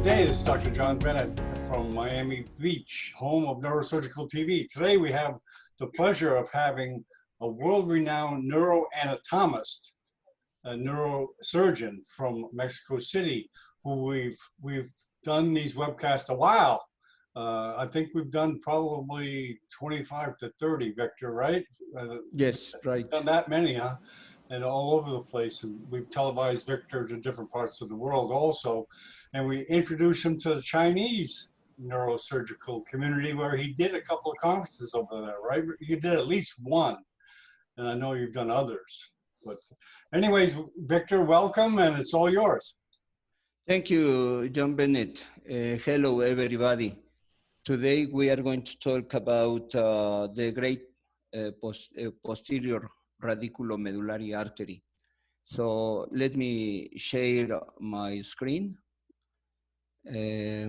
Good day, this is Dr. John Bennett from Miami Beach, home of Neurosurgical TV. Today we have the pleasure of having a world-renowned neuroanatomist, a neurosurgeon from Mexico City, who we've done these webcasts a while. I think we've done probably 25 to 30, Victor, right? Yes, right. Done that many, huh? And all over the place. And we've televised Victor to different parts of the world also. And we introduced him to the Chinese neurosurgical community where he did a couple of conferences over there, right? You did at least one. And I know you've done others. But anyways, Victor, welcome, and it's all yours. Thank you, John Bennett. Hello, everybody. Today we are going to talk about the Great Posterior Radiculomedullary Artery. So let me share my screen. Okay.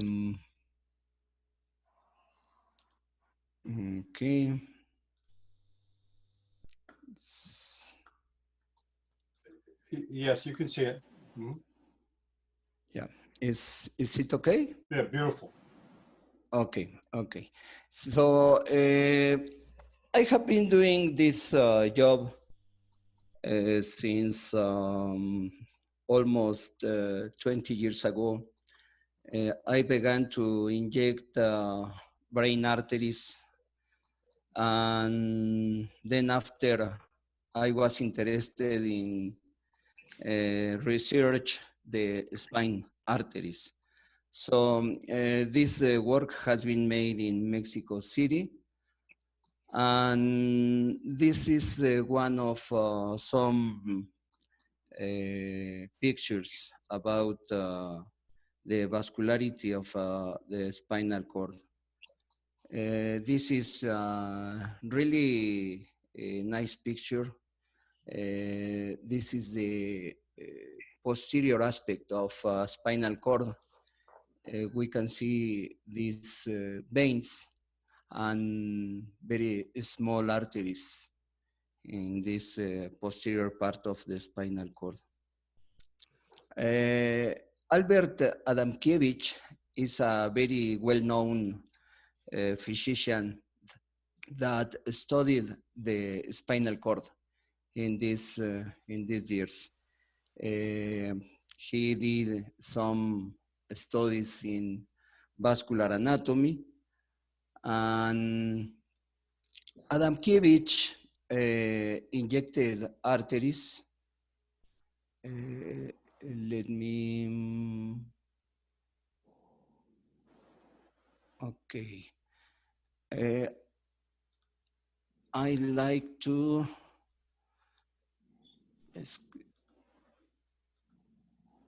Yes, you can see it. Mm-hmm. Yeah, is it okay? Yeah, beautiful. Okay, okay. So I have been doing this job since almost 20 years ago. I began to inject brain arteries, and then after I was interested in research the spine arteries. So this work has been made in Mexico City, and this is one of some pictures about the vascularity of the spinal cord. This is really a nice picture. This is the posterior aspect of spinal cord. We can see these veins and very small arteries in this posterior part of the spinal cord. Albert Adamkiewicz is a very well-known physician that studied the spinal cord in these years. He did some studies in vascular anatomy, and Adamkiewicz injected arteries. Let me, okay. I like to,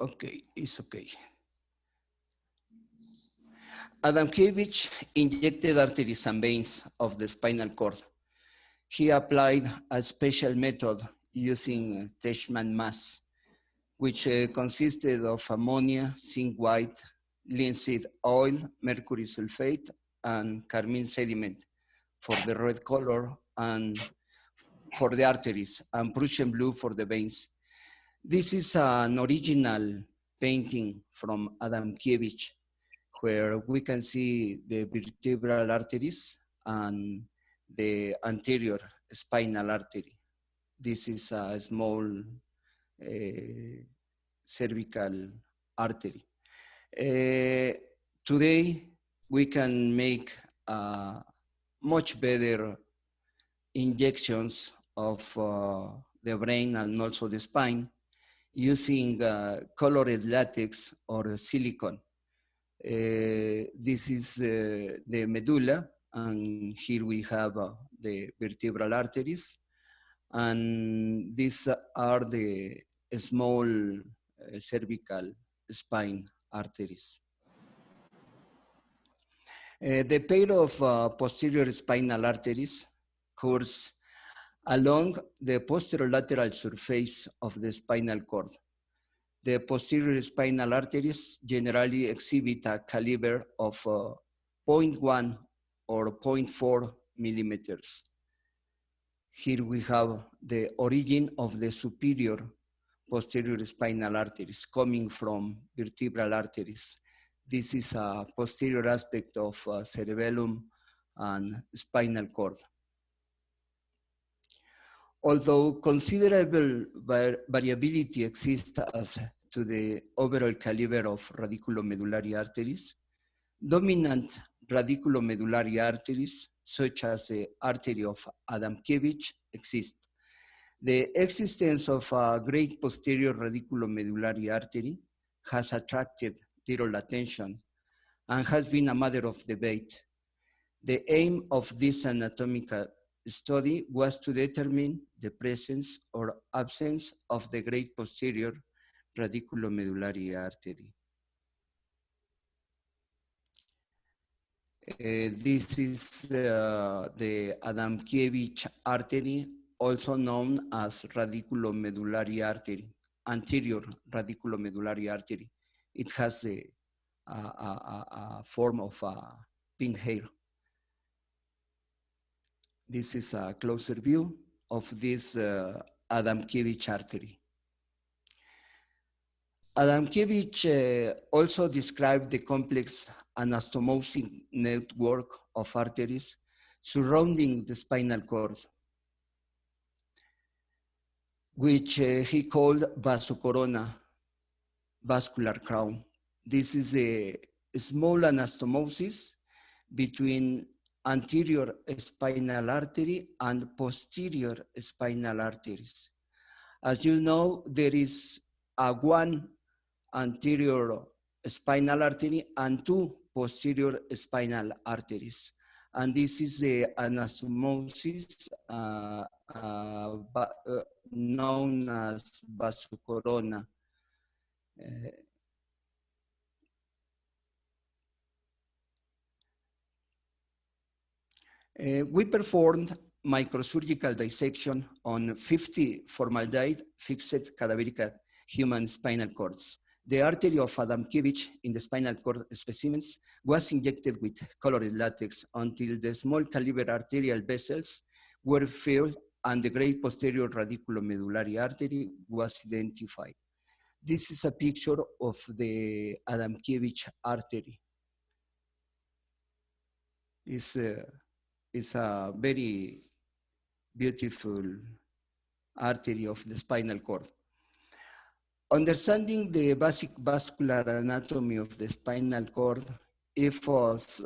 okay, it's okay. Adamkiewicz injected arteries and veins of the spinal cord. He applied a special method using Teichmann mass, which consisted of ammonia, zinc white, linseed oil, mercury sulfate, and carmine sediment for the red color and for the arteries, and Prussian blue for the veins. This is an original painting from Adamkiewicz, where we can see the vertebral arteries and the anterior spinal artery. This is a small cervical artery. Today, we can make much better injections of the brain and also the spine using colored latex or silicone. This is the medulla, and here we have the vertebral arteries, and these are the small cervical spine arteries. The pair of posterior spinal arteries course along the posterolateral surface of the spinal cord. The posterior spinal arteries generally exhibit a caliber of 0.1 or 0.4 millimeters. Here we have the origin of the superior posterior spinal arteries coming from vertebral arteries. This is a posterior aspect of cerebellum and spinal cord. Although considerable variability exists as to the overall caliber of radiculomedullary arteries, dominant radiculomedullary arteries, such as the artery of Adamkiewicz, exist. The existence of a great posterior radiculomedullary artery has attracted little attention and has been a matter of debate. The aim of this anatomical study was to determine the presence or absence of the great posterior radiculomedullary artery. This is the Adamkiewicz artery, also known as radiculomedullary artery, anterior radiculomedullary artery. It has a form of a pin hair. This is a closer view of this Adamkiewicz artery. Adamkiewicz also described the complex anastomosic network of arteries surrounding the spinal cord, which he called vasocorona, vascular crown. This is a small anastomosis between anterior spinal artery and posterior spinal arteries. As you know, there is one anterior spinal artery and two posterior spinal arteries. And this is the anastomosis known as vasocorona. We performed microsurgical dissection on 50 formaldehyde fixed cadaveric human spinal cords. The artery of Adamkiewicz in the spinal cord specimens was injected with colored latex until the small caliber arterial vessels were filled and the great posterior radiculomedullary artery was identified. This is a picture of the Adamkiewicz artery. It's a very beautiful artery of the spinal cord. Understanding the basic vascular anatomy of the spinal cord is of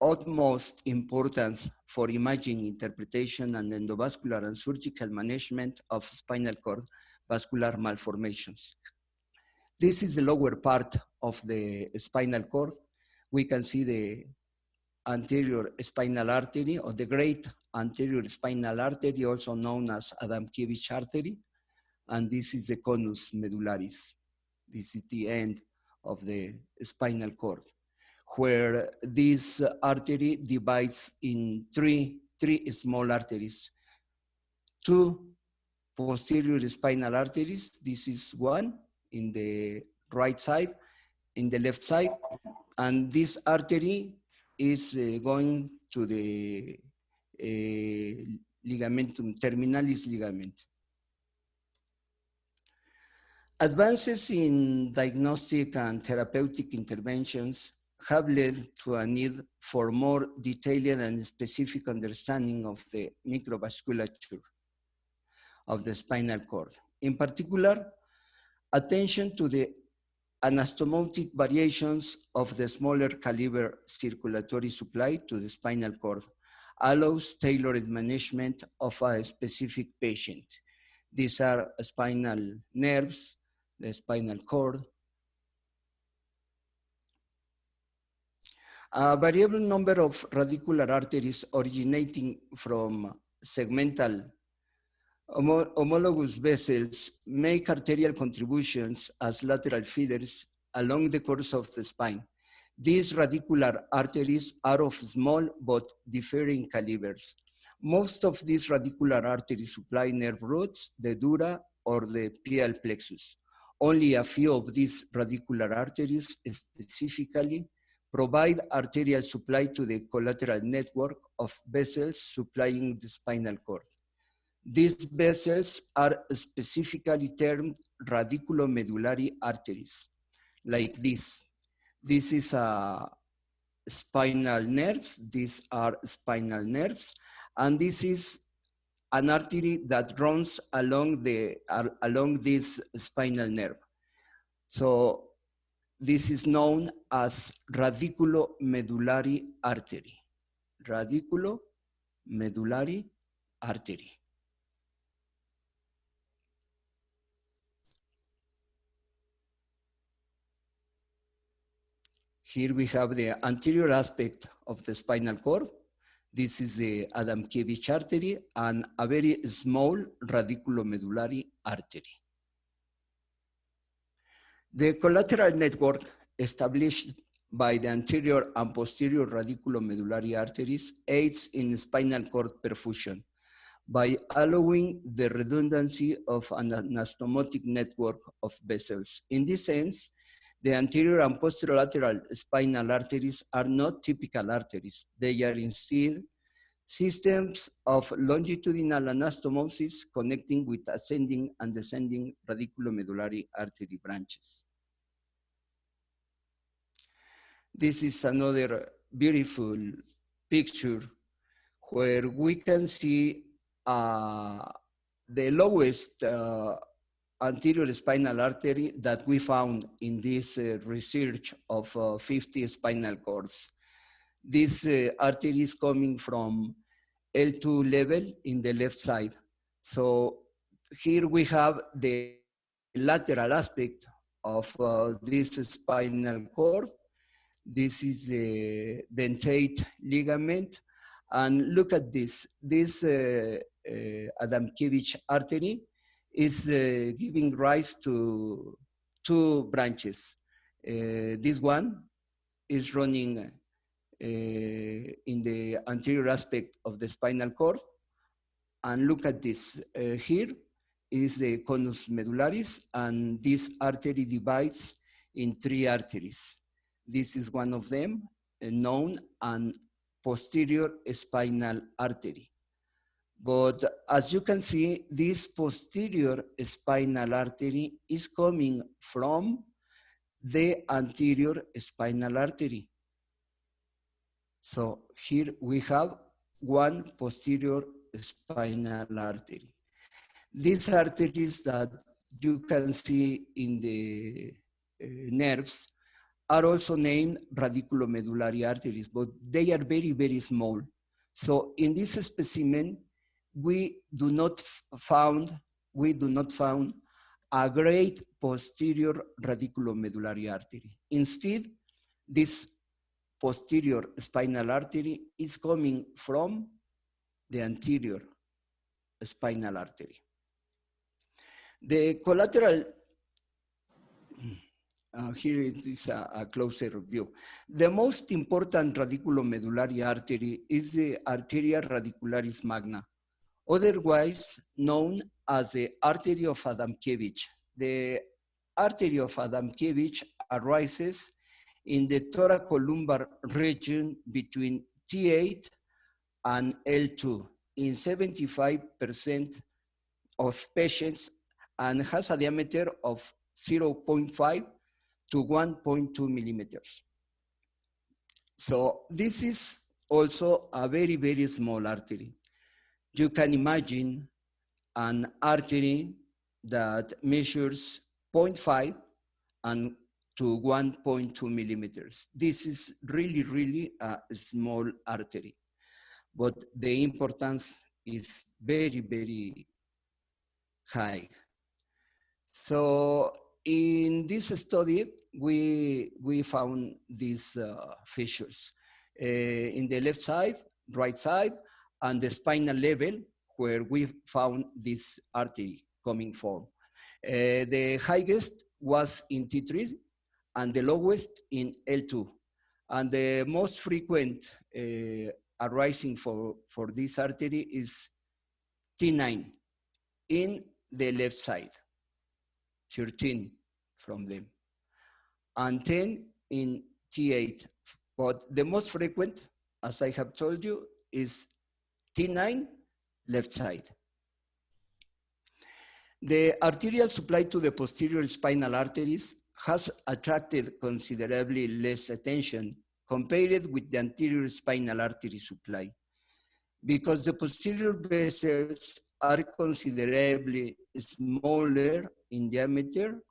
utmost importance for imaging interpretation and endovascular and surgical management of spinal cord vascular malformations. This is the lower part of the spinal cord. We can see the anterior spinal artery, or the great anterior spinal artery, also known as Adamkiewicz artery. And this is the conus medullaris. This is the end of the spinal cord, where this artery divides in three small arteries. Two posterior spinal arteries. This is one in the right side, in the left side. And this artery is going to the ligamentum terminalis ligament. Advances in diagnostic and therapeutic interventions have led to a need for more detailed and specific understanding of the microvasculature of the spinal cord. In particular, attention to the anastomotic variations of the smaller caliber circulatory supply to the spinal cord allows tailored management of a specific patient. These are spinal nerves, the spinal cord. A variable number of radicular arteries originating from segmental homologous vessels make arterial contributions as lateral feeders along the course of the spine. These radicular arteries are of small but differing calibers. Most of these radicular arteries supply nerve roots, the dura, or the pial plexus. Only a few of these radicular arteries specifically provide arterial supply to the collateral network of vessels supplying the spinal cord. These vessels are specifically termed radiculomedullary arteries, like this. This is spinal nerves. These are spinal nerves. And this is an artery that runs along this spinal nerve. So this is known as radiculomedullary artery. Radiculomedullary artery. Here we have the anterior aspect of the spinal cord. This is the Adamkiewicz artery and a very small radiculomedullary artery. The collateral network established by the anterior and posterior radiculomedullary arteries aids in spinal cord perfusion by allowing the redundancy of an anastomotic network of vessels. In this sense, the anterior and posterolateral spinal arteries are not typical arteries. They are instead systems of longitudinal anastomosis connecting with ascending and descending radiculomedullary artery branches. This is another beautiful picture where we can see the lowest anterior spinal artery that we found in this research of 50 spinal cords. This artery is coming from L2 level in the left side. So here we have the lateral aspect of this spinal cord. This is the dentate ligament. And look at this. This Adamkiewicz artery is giving rise to two branches. This one is running in the anterior aspect of the spinal cord. And look at this. Here is the conus medullaris, and this artery divides in three arteries. This is one of them, known as posterior spinal artery. But as you can see, this posterior spinal artery is coming from the anterior spinal artery. So here we have one posterior spinal artery. These arteries that you can see in the nerves are also named radiculomedullary arteries, but they are very, very small. So in this specimen, we do not found a great posterior radiculomedullary artery. Instead, this posterior spinal artery is coming from the anterior spinal artery. The collateral, here is a closer view. The most important radiculomedullary artery is the arteria radicularis magna, otherwise known as the artery of Adamkiewicz. The artery of Adamkiewicz arises in the thoracolumbar region between T8 and L2 in 75% of patients and has a diameter of 0.5 to 1.2 millimeters. So this is also a very, very small artery. You can imagine an artery that measures 0.5 and to 1.2 millimeters. This is really, really a small artery, but the importance is very, very high. So in this study, we found these fissures in the left side, right side, and the spinal level where we found this artery coming from. The highest was in T3 and the lowest in L2. And the most frequent arising for this artery is T9 in the left side, 13 from them, and 10 in T8. But the most frequent, as I have told you, is T9, left side. The arterial supply to the posterior spinal arteries has attracted considerably less attention compared with the anterior spinal artery supply, because the posterior vessels are considerably smaller in diameter.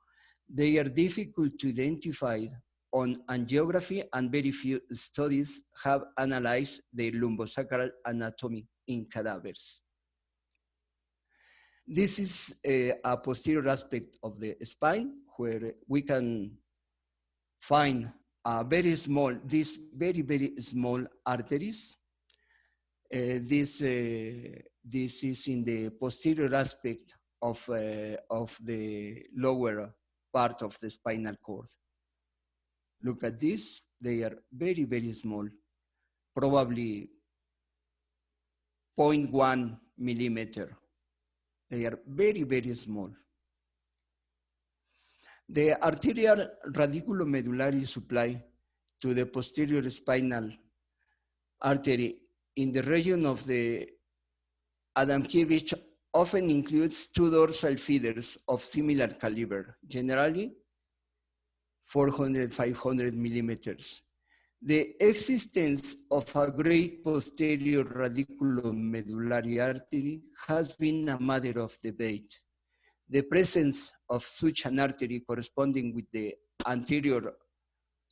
They are difficult to identify on angiography, and very few studies have analyzed their lumbosacral anatomy in cadavers. This is a posterior aspect of the spine where we can find these very, very small arteries. This is in the posterior aspect of the lower part of the spinal cord. Look at this, they are very, very small, probably 0.1 millimeter. They are very, very small. The arterial radiculomedullary supply to the posterior spinal artery in the region of the Adamkiewicz often includes two dorsal feeders of similar caliber, generally 400, 500 millimeters. The existence of a great posterior radiculomedullary artery has been a matter of debate. The presence of such an artery corresponding with the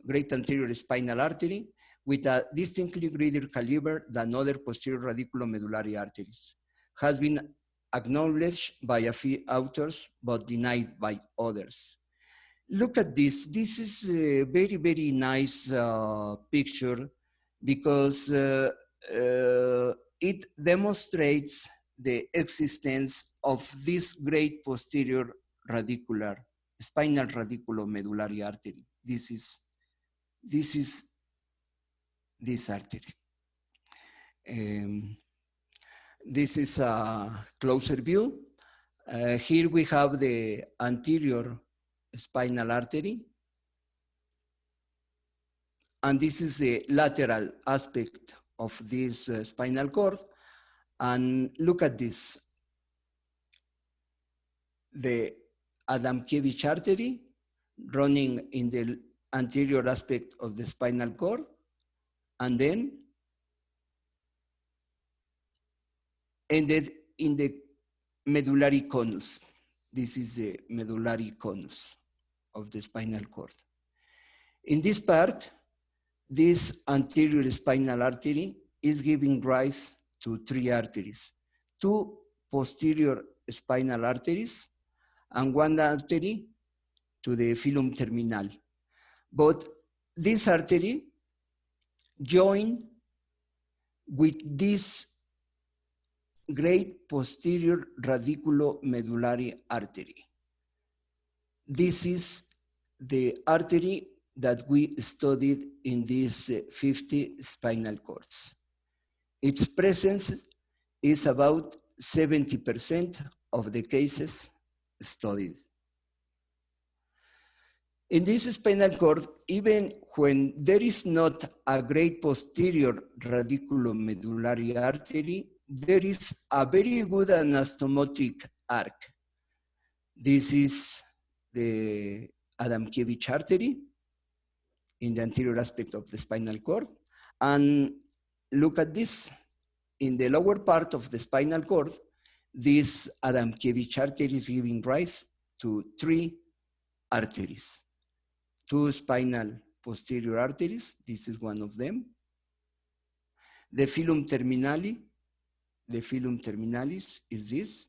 great anterior spinal artery with a distinctly greater caliber than other posterior radiculomedullary arteries has been acknowledged by a few authors, but denied by others. Look at this. This is a very, very nice picture because it demonstrates the existence of this great posterior spinal radiculomedullary artery. This is this artery. This is a closer view. Here we have the anterior spinal artery. And this is the lateral aspect of this spinal cord. And look at this. The Adamkiewicz artery running in the anterior aspect of the spinal cord. And then ended in the medullary conus. This is the medullary conus of the spinal cord. In this part, this anterior spinal artery is giving rise to three arteries, two posterior spinal arteries and one artery to the filum terminal. But this artery joined with this great posterior radiculomedullary artery. This is the artery that we studied in these 50 spinal cords. Its presence is about 70% of the cases studied. In this spinal cord, even when there is not a great posterior radiculomedullary artery, there is a very good anastomotic arc. This is the Adamkiewicz artery in the anterior aspect of the spinal cord. And look at this. In the lower part of the spinal cord, this Adamkiewicz artery is giving rise to three arteries. Two spinal posterior arteries, this is one of them. The filum terminalis is this.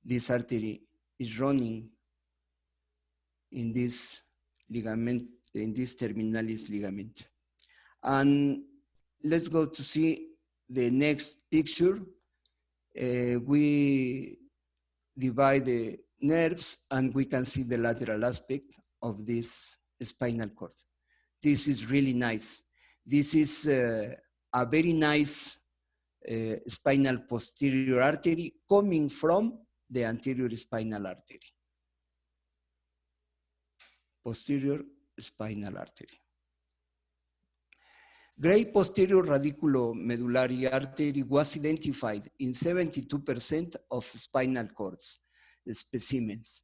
This artery is running in this ligament, in this terminalis ligament. And let's go to see the next picture. We divide the nerves and we can see the lateral aspect of this spinal cord. This is really nice. This is a very nice spinal posterior artery coming from the anterior spinal artery. Posterior spinal artery. Great posterior radiculomedullary artery was identified in 72% of spinal cords specimens.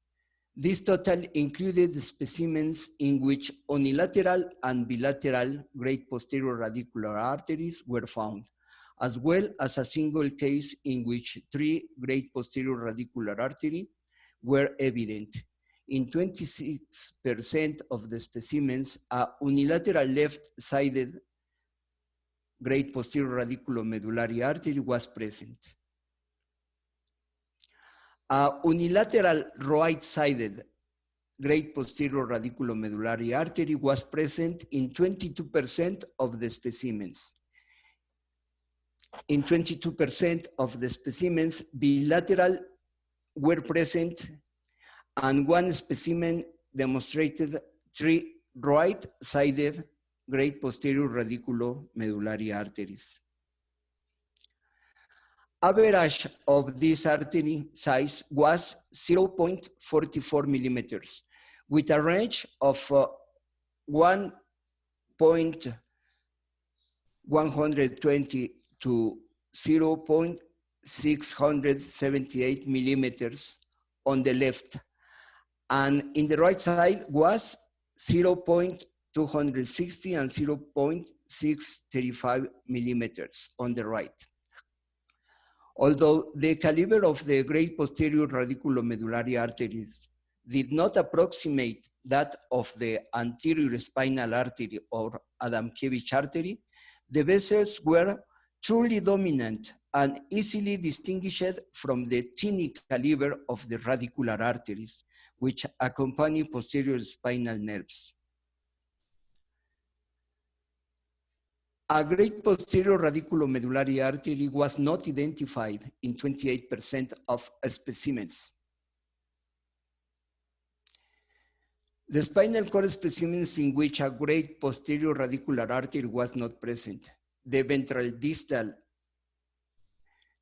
This total included specimens in which unilateral and bilateral great posterior radicular arteries were found, as well as a single case in which 3 great posterior radicular arteries were evident. In 26% of the specimens, a unilateral left-sided great posterior radiculomedullary artery was present. A unilateral right-sided great posterior radiculomedullary artery was present in 22% of the specimens. In 22% of the specimens, bilateral were present, and 1 specimen demonstrated 3 right-sided great posterior radiculomedullary arteries. Average of this artery size was 0.44 millimeters, with a range of 1.120 to 0.678 millimeters on the left, and in the right side was 0.260 and 0.635 millimeters on the right. Although the caliber of the great posterior radiculomedullary arteries did not approximate that of the anterior spinal artery or Adamkiewicz artery, the vessels were truly dominant and easily distinguished from the tiny caliber of the radicular arteries, which accompany posterior spinal nerves. A great posterior radiculomedullary artery was not identified in 28% of specimens. The spinal cord specimens in which a great posterior radicular artery was not present, the ventral distal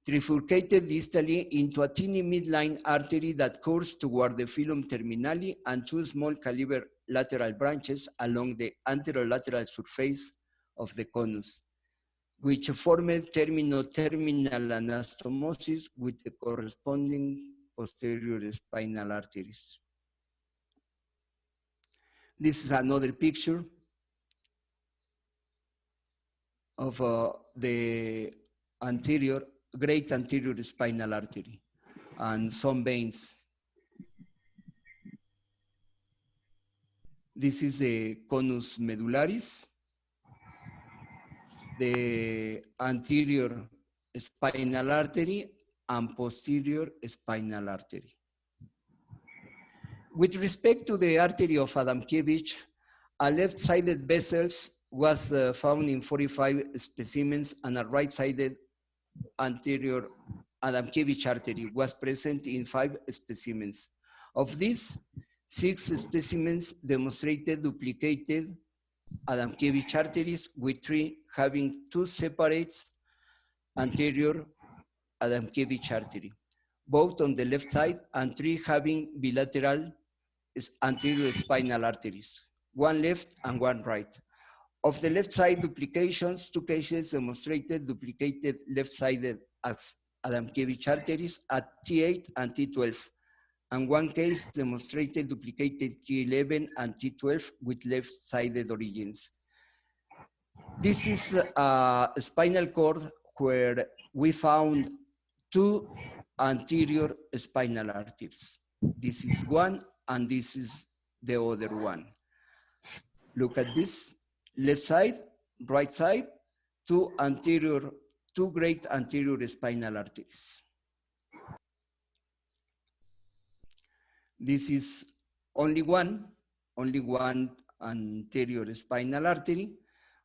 trifurcated distally into a tiny midline artery that curves toward the filum terminale and 2 small caliber lateral branches along the anterolateral surface of the conus, which formed terminal anastomosis with the corresponding posterior spinal arteries. This is another picture of the great anterior spinal artery and some veins. This is the conus medullaris, the anterior spinal artery and posterior spinal artery. With respect to the artery of Adamkiewicz, a left-sided vessel was found in 45 specimens, and a right-sided anterior Adamkiewicz artery was present in 5 specimens. Of these, 6 specimens demonstrated duplicated Adamkiewicz arteries, with 3 having 2 separate anterior Adamkiewicz artery, both on the left side, and 3 having bilateral anterior spinal arteries, 1 left and 1 right. Of the left side duplications, 2 cases demonstrated duplicated left-sided Adamkiewicz arteries at T8 and T12, and 1 case demonstrated duplicated T11 and T12 with left-sided origins. This is a spinal cord where we found 2 anterior spinal arteries. This is one, and this is the other one. Look at this, left side, right side, 2 great anterior spinal arteries. This is only one anterior spinal artery,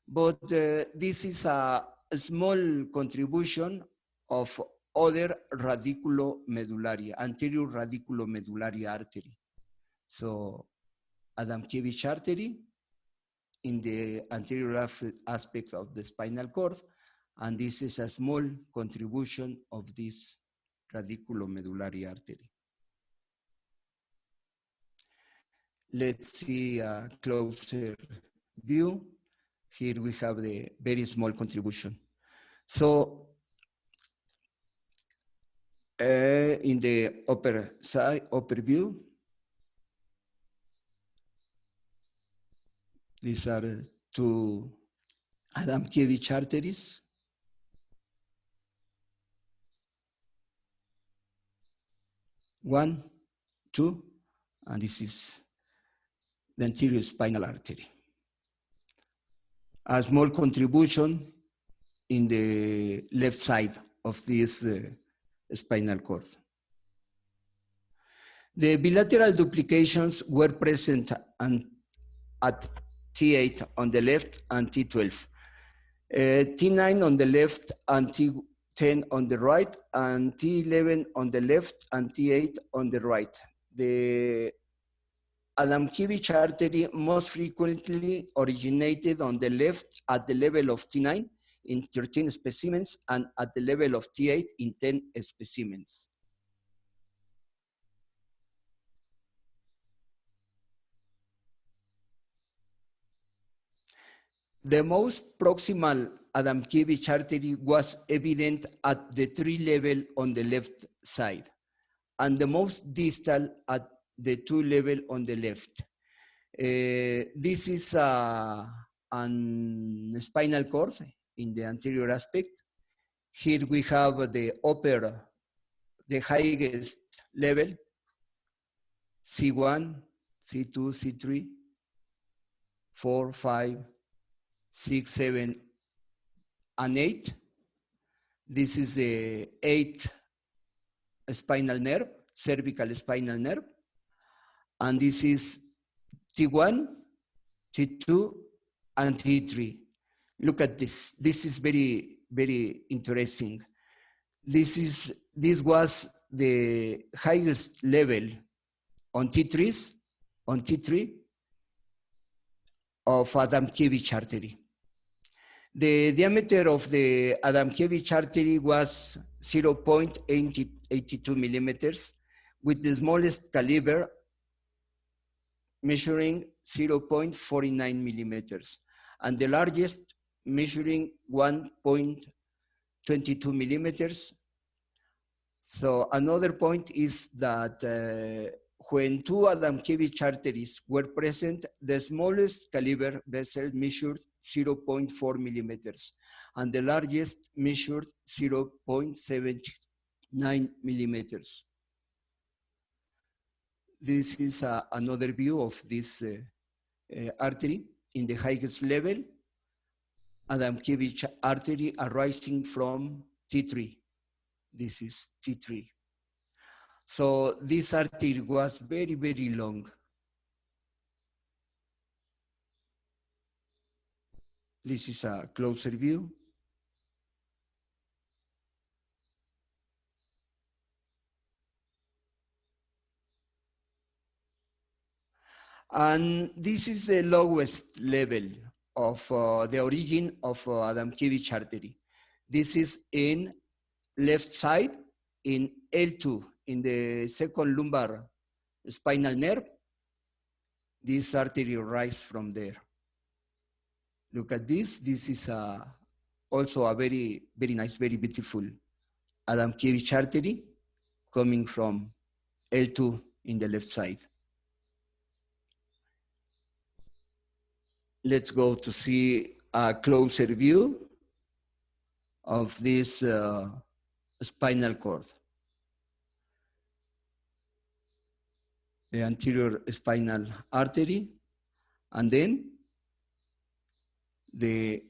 but this is a small contribution of other anterior radiculomedullary artery. So Adamkiewicz artery in the anterior aspect of the spinal cord, and this is a small contribution of this radiculomedullary artery. Let's see a closer view. Here we have the very small contribution. So in the upper view, These are two Adamkiewicz arteries. One, two, and this is the anterior spinal artery. A small contribution in the left side of this spinal cord. The bilateral duplications were present at T8 on the left and T12. T9 on the left and T10 on the right, and T11 on the left and T8 on the right. The Adamkiewicz artery most frequently originated on the left at the level of T9 in 13 specimens and at the level of T8 in 10 specimens. The most proximal Adamkiewicz artery was evident at the tree level on the left side, and the most distal at the 2 level on the left. This is an spinal cord in the anterior aspect. Here we have the highest level, C1, C2, C3, 4, 5, 6, 7, and 8. This is the 8th spinal nerve, cervical spinal nerve. And this is T1, T2, and T3. Look at this. This is very, very interesting. This was the highest level on T3 of Adamkiewicz artery. The diameter of the Adamkiewicz artery was 0.82 millimeters, with the smallest caliber measuring 0.49 millimeters, and the largest measuring 1.22 millimeters. So another point is that when two Adamkiewicz arteries were present, the smallest caliber vessel measured 0.4 millimeters, and the largest measured 0.79 millimeters. This is another view of this artery in the highest level, Adamkiewicz artery arising from T3. This is T3. So this artery was very, very long. This is a closer view. And this is the lowest level of the origin of Adamkiewicz artery. This is in left side in L2, in the second lumbar spinal nerve. This artery arises from there. Look at this. This is also a very, very nice, very beautiful Adamkiewicz artery coming from L2 in the left side. Let's go to see a closer view of this spinal cord. The anterior spinal artery, and then the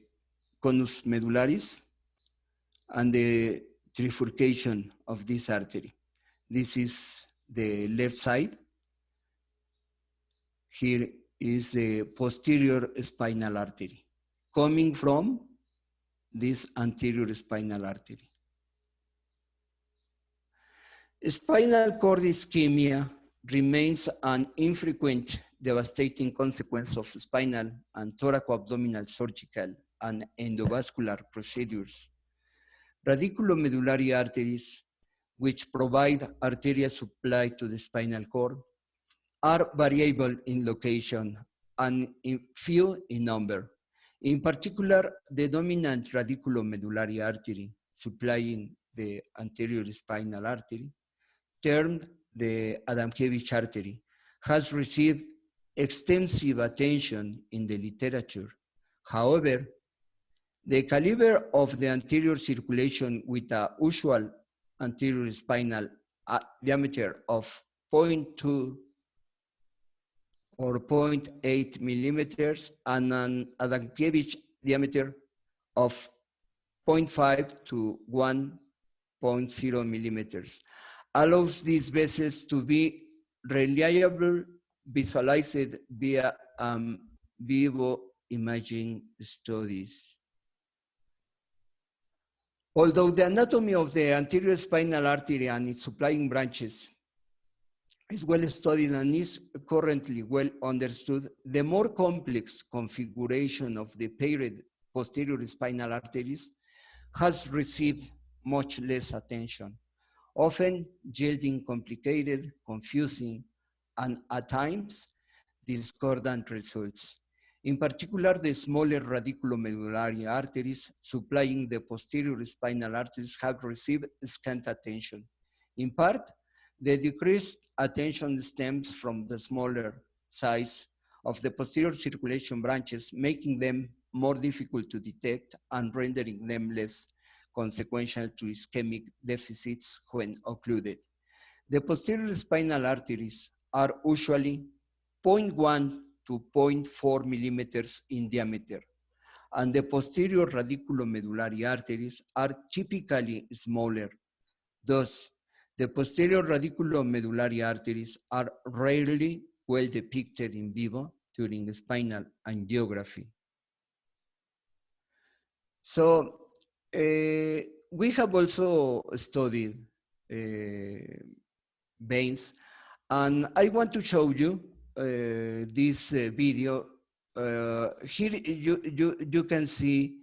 conus medullaris and the trifurcation of this artery. This is the left side. Here is the posterior spinal artery coming from this anterior spinal artery. Spinal cord ischemia remains an infrequent devastating consequence of spinal and thoracoabdominal surgical and endovascular procedures. Radiculomedullary arteries, which provide arterial supply to the spinal cord, are variable in location and few in number. In particular, the dominant radiculomedullary artery supplying the anterior spinal artery, termed the Adamkiewicz artery, has received extensive attention in the literature. However, the caliber of the anterior circulation with a usual anterior spinal diameter of 0.2 or 0.8 millimeters and an Adamkiewicz diameter of 0.5 to 1.0 millimeters allows these vessels to be reliably visualized via vivo imaging studies. Although the anatomy of the anterior spinal artery and its supplying branches is well studied and is currently well understood, the more complex configuration of the paired posterior spinal arteries has received much less attention, often yielding complicated, confusing, and at times discordant results. In particular, the smaller radiculomedullary arteries supplying the posterior spinal arteries have received scant attention. In part, the decreased attention stems from the smaller size of the posterior circulation branches, making them more difficult to detect and rendering them less consequential to ischemic deficits when occluded. The posterior spinal arteries are usually 0.1 to 0.4 millimeters in diameter, and the posterior radiculomedullary arteries are typically smaller. Thus, the posterior radiculomedullary arteries are rarely well depicted in vivo during spinal angiography. So, we have also studied veins, and I want to show you this video. Here you can see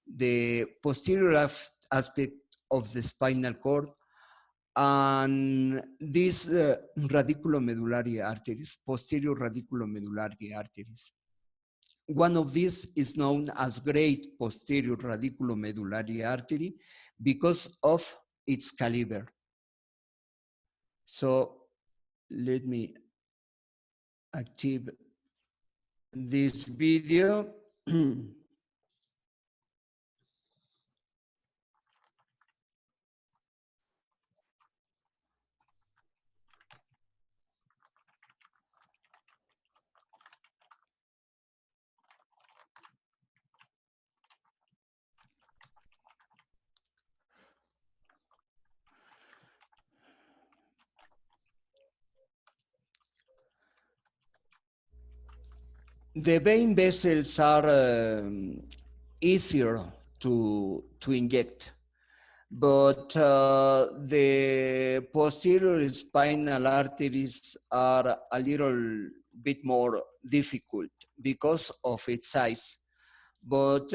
the posterior aspect of the spinal cord and these radiculomedullary arteries, posterior radiculomedullary arteries. One of these is known as Great Posterior Radiculomedullary Artery because of its caliber. So let me active this video. The vein vessels are easier to inject, but the posterior spinal arteries are a little bit more difficult because of its size. But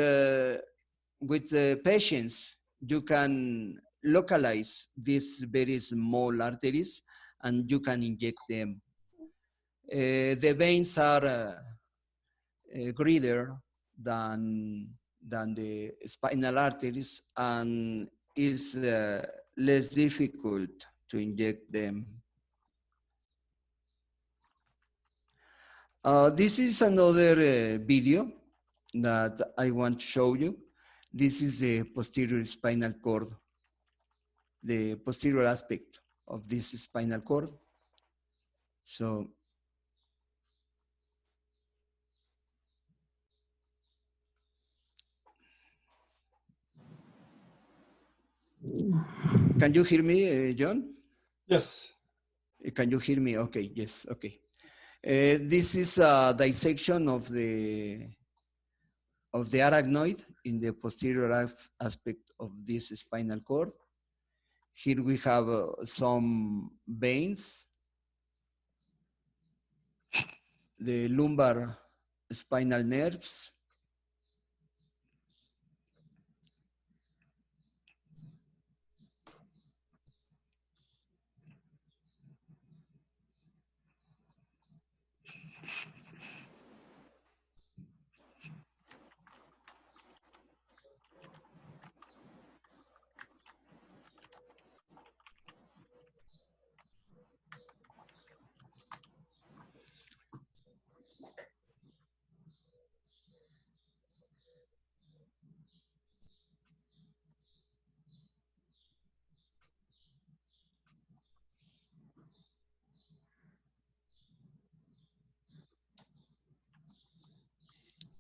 with the patients, you can localize these very small arteries and you can inject them. The veins are greater than the spinal arteries and is less difficult to inject them. This is another video that I want to show you. This is the posterior spinal cord, the posterior aspect of this spinal cord. So can you hear me, John? Yes. Can you hear me? Okay, yes, okay. This is a dissection of the arachnoid in the posterior aspect of this spinal cord. Here we have some veins, the lumbar spinal nerves,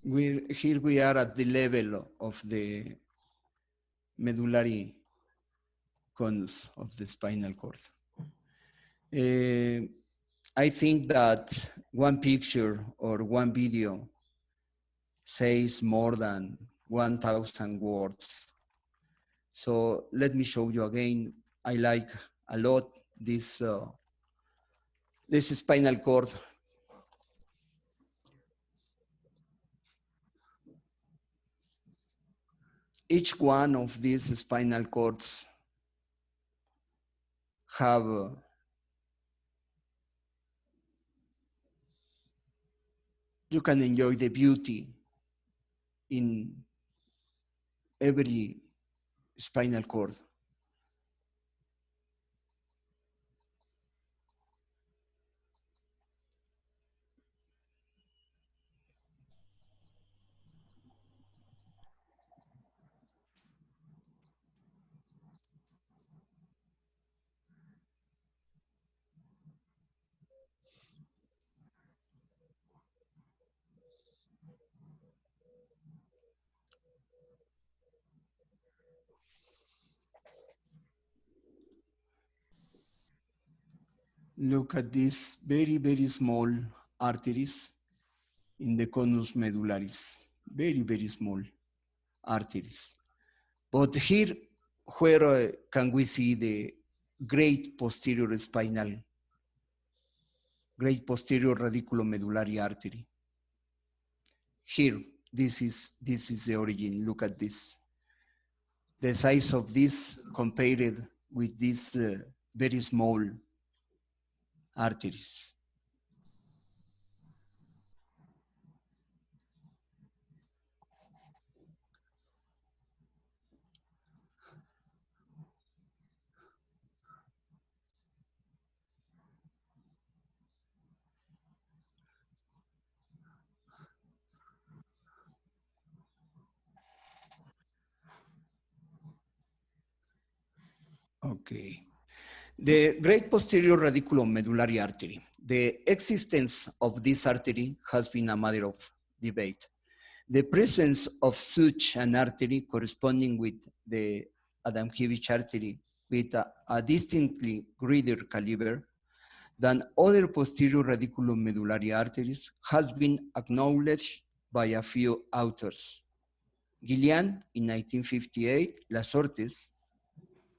Here we are at the level of the medullary conus of the spinal cord. I think that one picture or one video says more than 1,000 words. So let me show you again. I like a lot this spinal cord. Each one of these spinal cords have you can enjoy the beauty in every spinal cord. Look at these very, very small arteries in the conus medullaris. Very, very small arteries. But here, where can we see the great posterior radiculomedullary artery? Here, this is the origin. Look at this. The size of this compared with these very small arteries. Okay. The great posterior radiculomedullary artery. The existence of this artery has been a matter of debate. The presence of such an artery corresponding with the Adamkiewicz artery with a distinctly greater caliber than other posterior radiculomedullary arteries has been acknowledged by a few authors. Gillian in 1958, Lasortes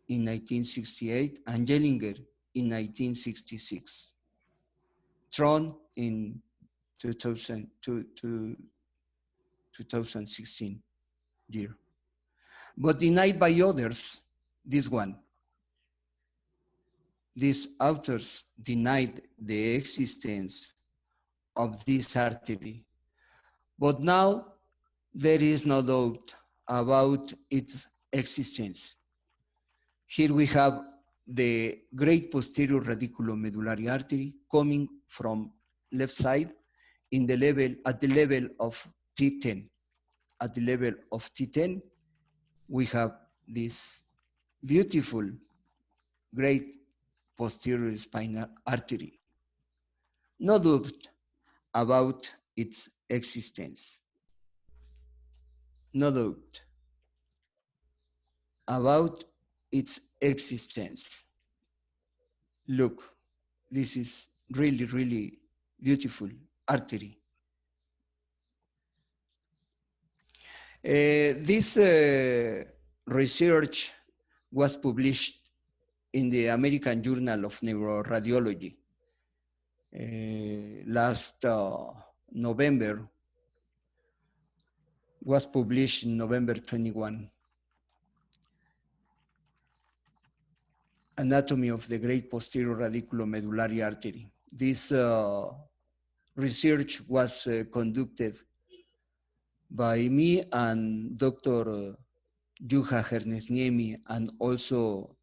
in 1968, and Jellinger in 1966. Tron in 2016 year. But denied by others, this one. These authors denied the existence of this artery. But now there is no doubt about its existence. Here we have the great posterior radiculomedullary artery coming from left side at the level of T10. At the level of T10, we have this beautiful great posterior spinal artery. No doubt about its existence. No doubt about its existence. Look, this is really, really beautiful artery. This research was published in the American Journal of Neuroradiology last November, was published in November 21. Anatomy of the great posterior radiculomedullary artery. This research was conducted by me and Dr. Juha Hernesniemi and also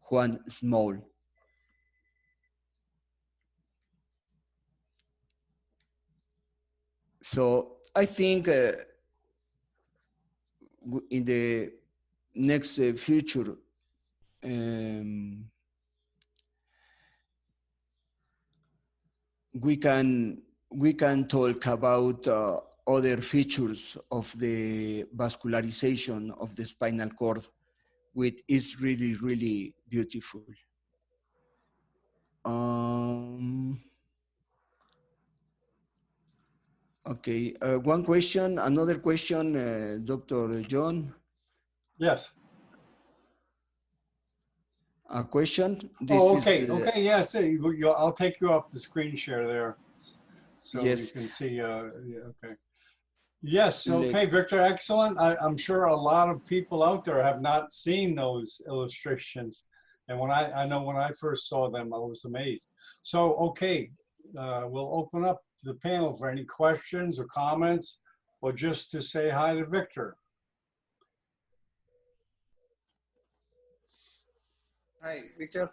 Juan Small. So I think in the next future, we can talk about other features of the vascularization of the spinal cord, which is really, really beautiful. Okay, one question, another question, Dr. John. Yes. A question? Okay, yes. I'll take you off the screen share there. So yes. you can see, yeah, okay. Yes, okay, Victor, excellent. I'm sure a lot of people out there have not seen those illustrations. And I know when I first saw them, I was amazed. So, okay, we'll open up the panel for any questions or comments, or just to say hi to Victor. Hi, Victor.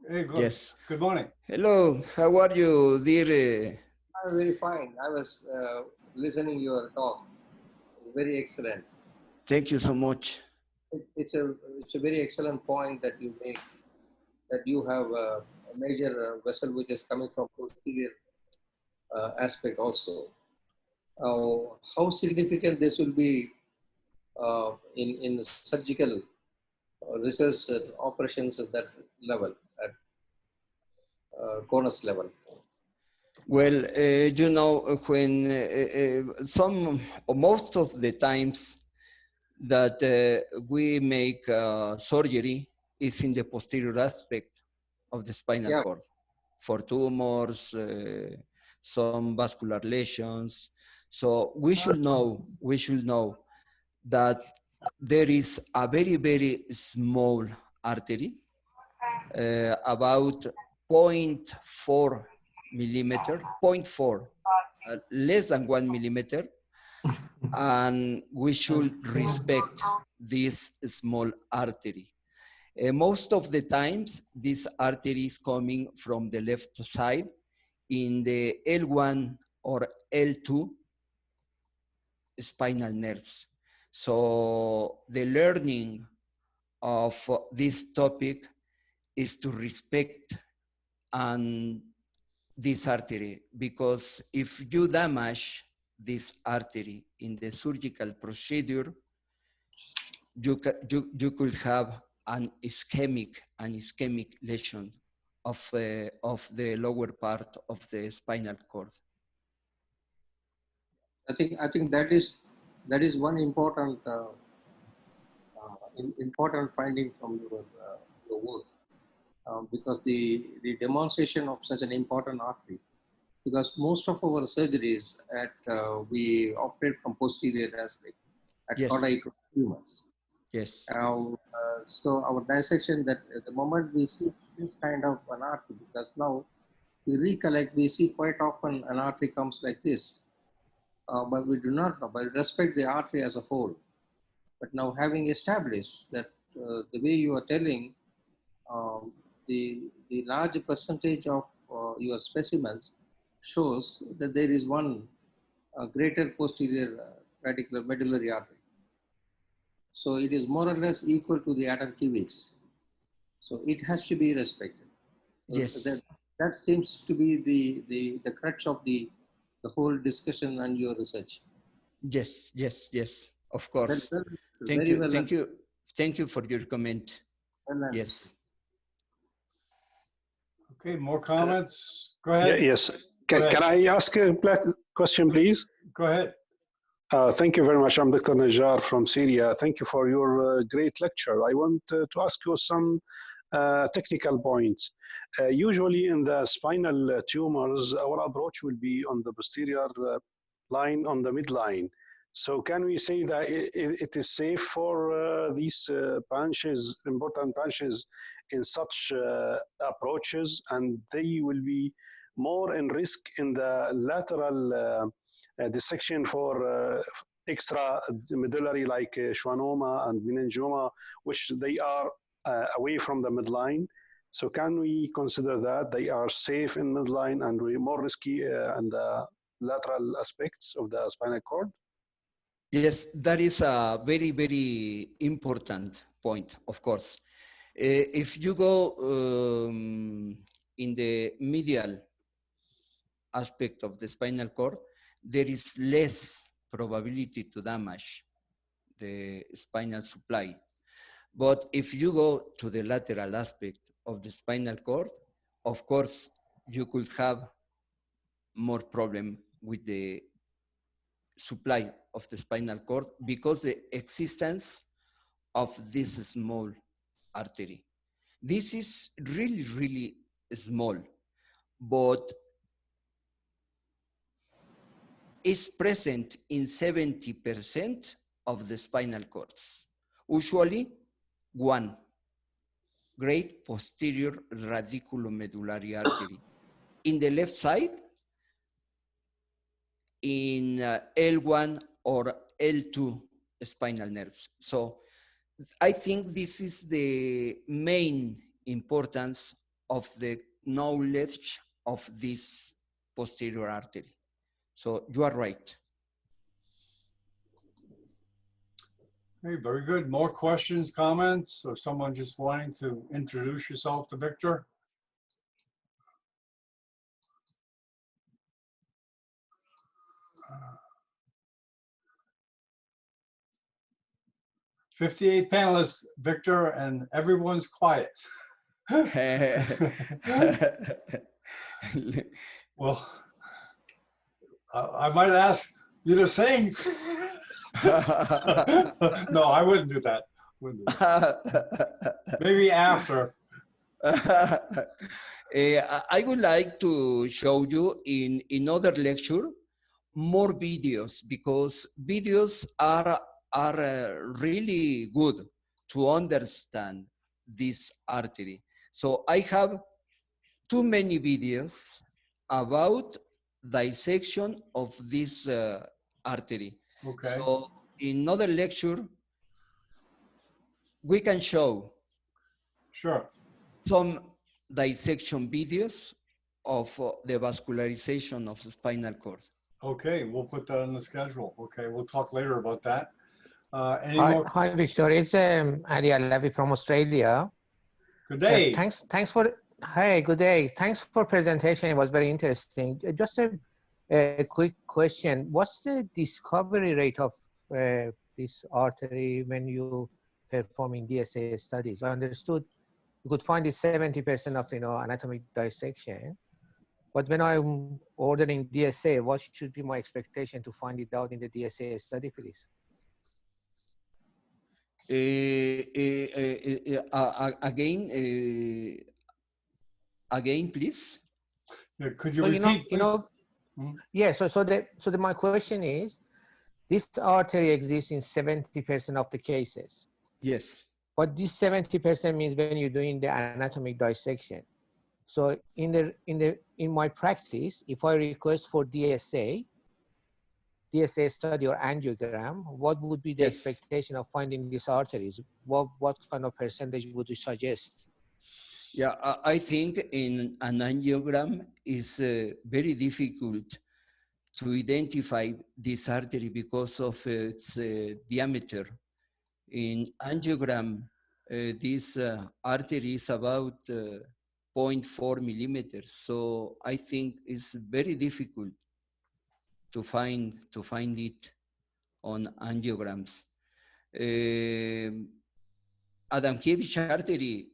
Hey, good. Yes. Good morning. Hello, how are you, dear? I'm very fine. I was listening your talk. Very excellent. Thank you so much. It's a very excellent point that you make, that you have a major vessel which is coming from posterior aspect also. How significant this will be in surgical research operations at that level, at conus level? Well, you know, when some or most of the times that we make surgery is in the posterior aspect of the spinal cord for tumors, some vascular lesions. So we should know that there is a very, very small artery, about 0.4 millimeter, 0.4, less than 1 millimeter, and we should respect this small artery. Most of the times, this artery is coming from the left side in the L1 or L2 spinal nerves. So the learning of this topic is to respect and this artery, because if you damage this artery in the surgical procedure, you could have an ischemic lesion of the lower part of the spinal cord. I think that is one important important finding from your work, because the demonstration of such an important artery, because most of our surgeries we operate from posterior aspect at cardiac tumors. Yes. So our dissection, that the moment we see this kind of an artery, because now we recollect, we see quite often an artery comes like this, but we do not know, but respect the artery as a whole. But now having established that the way you are telling, the large percentage of your specimens shows that there is one greater posterior radicular medullary artery. So it is more or less equal to the Adam-Kiewicz. So it has to be respected. Yes. That seems to be the crux of the whole discussion and your research. Yes, yes, yes, of course. Thank you, thank you. Thank you for your comment. Yes. Okay, more comments? Go ahead. Yes. Can I ask a question, please? Go ahead. Thank you very much. I'm Dr. Najjar from Syria. Thank you for your great lecture. I want to ask you some technical points. Usually in the spinal tumors, our approach will be on the posterior line, on the midline. So can we say that it is safe for these branches, important branches in such approaches, and they will be more in risk in the lateral dissection for extra medullary like schwannoma and meningioma, which they are away from the midline? So can we consider that they are safe in midline and more risky in the lateral aspects of the spinal cord? Yes, that is a very, very important point, of course. If you go in the medial aspect of the spinal cord, there is less probability to damage the spinal supply. But if you go to the lateral aspect of the spinal cord, of course, you could have more problem with the supply of the spinal cord because the existence of this small artery. This is really, really small, but is present in 70% of the spinal cords. Usually, one, Great Posterior Radiculomedullary Artery. In the left side, in L1 or L2 spinal nerves. So I think this is the main importance of the knowledge of this posterior artery. So you are right. Okay, very good. More questions, comments, or someone just wanting to introduce yourself to Victor? Uh, 58 panelists, Victor, and everyone's quiet. Well, I might ask you to sing. No, I wouldn't do that. Maybe after. I would like to show you in another lecture more videos, because videos are really good to understand this artery. So I have too many videos about dissection of this artery. Okay. So in another lecture, we can show Sure. some dissection videos of the vascularization of the spinal cord. Okay, we'll put that on the schedule. Okay, we'll talk later about that. Any Hi, more? hi, Victor. It's Adi Alavi from Australia. Good day. Thanks for, hey, good day. Thanks for presentation. It was very interesting. Just a quick question. What's the discovery rate of this artery when you performing DSA studies? I understood you could find it 70% of, anatomic dissection. But when I'm ordering DSA, what should be my expectation to find it out in the DSA study, please? Again, please. Yeah, could you So, repeat, please? yeah. So my question is, this artery exists in 70% of the cases. Yes. But this 70% means when you're doing the anatomic dissection. So in my practice, if I request for DSA study or angiogram, what would be the expectation of finding these arteries? What kind of percentage would you suggest? Yeah, I think in an angiogram is very difficult to identify this artery because of its diameter. In angiogram, this artery is about 0.4 millimeters. So I think it's very difficult to find it on angiograms. Adamkiewicz artery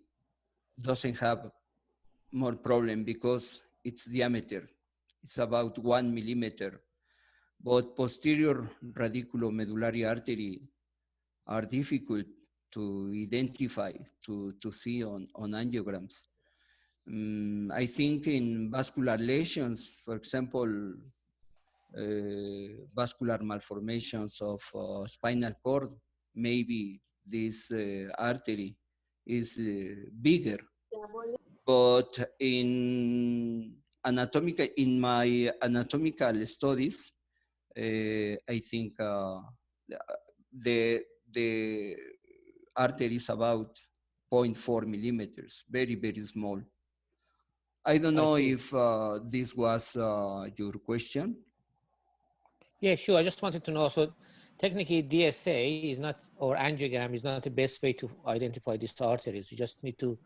doesn't have more problem because its diameter is about 1 millimeter. But posterior radiculomedullary artery are difficult to identify, to see on angiograms. I think in vascular lesions, for example, vascular malformations of spinal cord, maybe this artery is bigger. But in my anatomical studies, I think the artery is about 0.4 millimeters, very, very small. I don't know if this was your question. Yeah, sure. I just wanted to know. So technically DSA is not, or angiogram is not the best way to identify these arteries. You just need to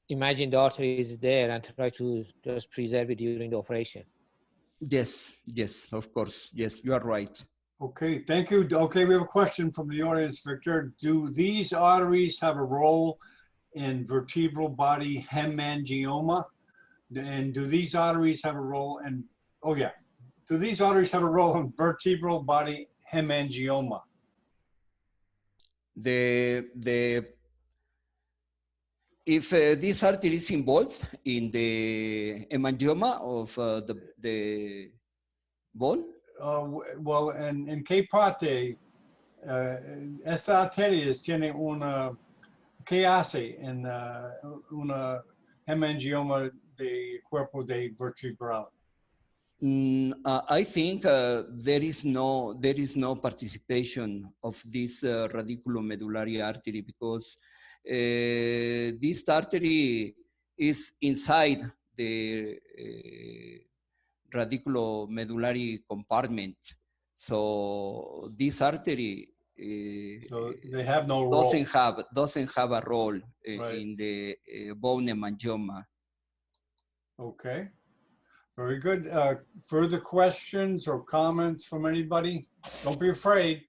imagine the artery is there and try to just preserve it during the operation. Yes, yes, of course. Yes, you are right. Okay, thank you. Okay, we have a question from the audience, Victor. Do these arteries have a role in vertebral body hemangioma? And do these arteries have a role in, oh yeah, do these arteries have a role in vertebral body hemangioma? If this artery is involved in the hemangioma of the bone, Well, en qué parte esta arterias tiene una, ¿qué hace en una hemangioma de cuerpo de vertebral? I think there is no participation of this radiculomedullary artery because this artery is inside the radiculomedullary compartment. So this artery So they have no role. doesn't have a role Right. in the bone hemangioma. Okay, very good. Further questions or comments from anybody? Don't be afraid.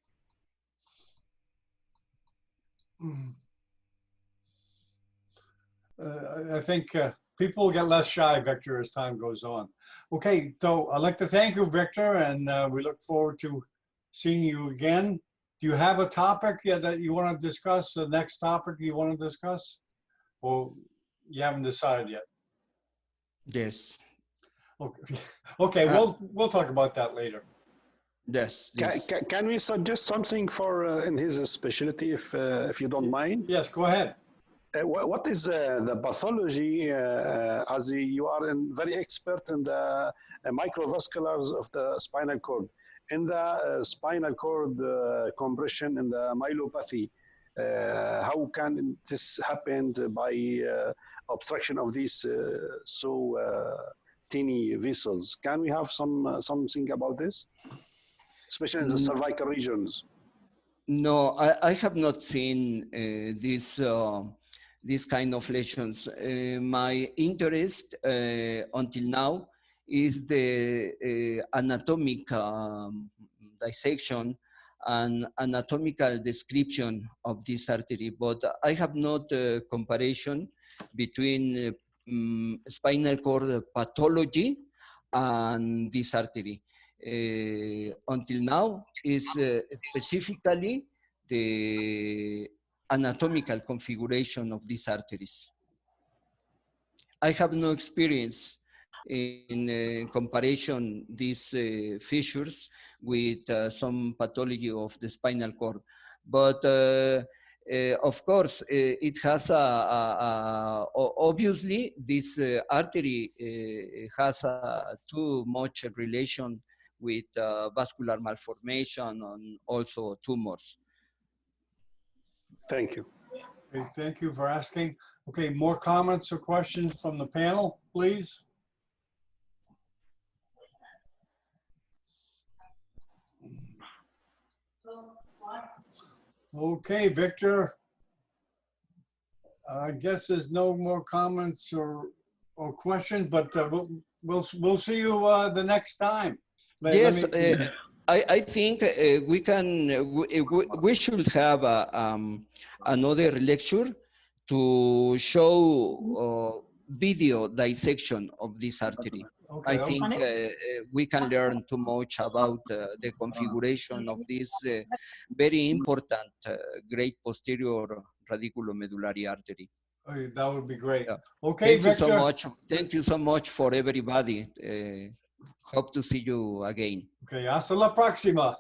I think people get less shy, Victor, as time goes on. Okay, so I'd like to thank you, Victor, and we look forward to seeing you again. Do you have a topic that you want to discuss, the next topic you want to discuss? Or you haven't decided yet? Yes. Okay, okay, we'll talk about that later. Yes. Can we suggest something for in his specialty, if you don't mind? Yes, go ahead. What is the pathology, as you are very expert in the microvasculars of the spinal cord, in the spinal cord compression and the myelopathy? How can this happen by obstruction of these teeny vessels? Can we have something about this, especially in the cervical regions? No, I have not seen these kind of lesions. My interest until now is the anatomic dissection and anatomical description of this artery, but I have not comparison between spinal cord pathology and this artery. Until now is specifically the anatomical configuration of these arteries. I have no experience in comparison these fissures with some pathology of the spinal cord, but of course it has obviously this artery has too much relation with vascular malformation and also tumors. Thank you. Okay, thank you for asking. Okay, more comments or questions from the panel, please? Okay, Victor. I guess there's no more comments or questions, but we'll see you the next time. Yes, I think we should have another lecture to show video dissection of this artery. Okay, I think we can learn too much about the configuration of this very important Great Posterior Radiculomedullary Artery. that would be great. Yeah. Okay, Thank Victor. you so much. Thank you so much for everybody. Hope to see you again. Okay, hasta la próxima.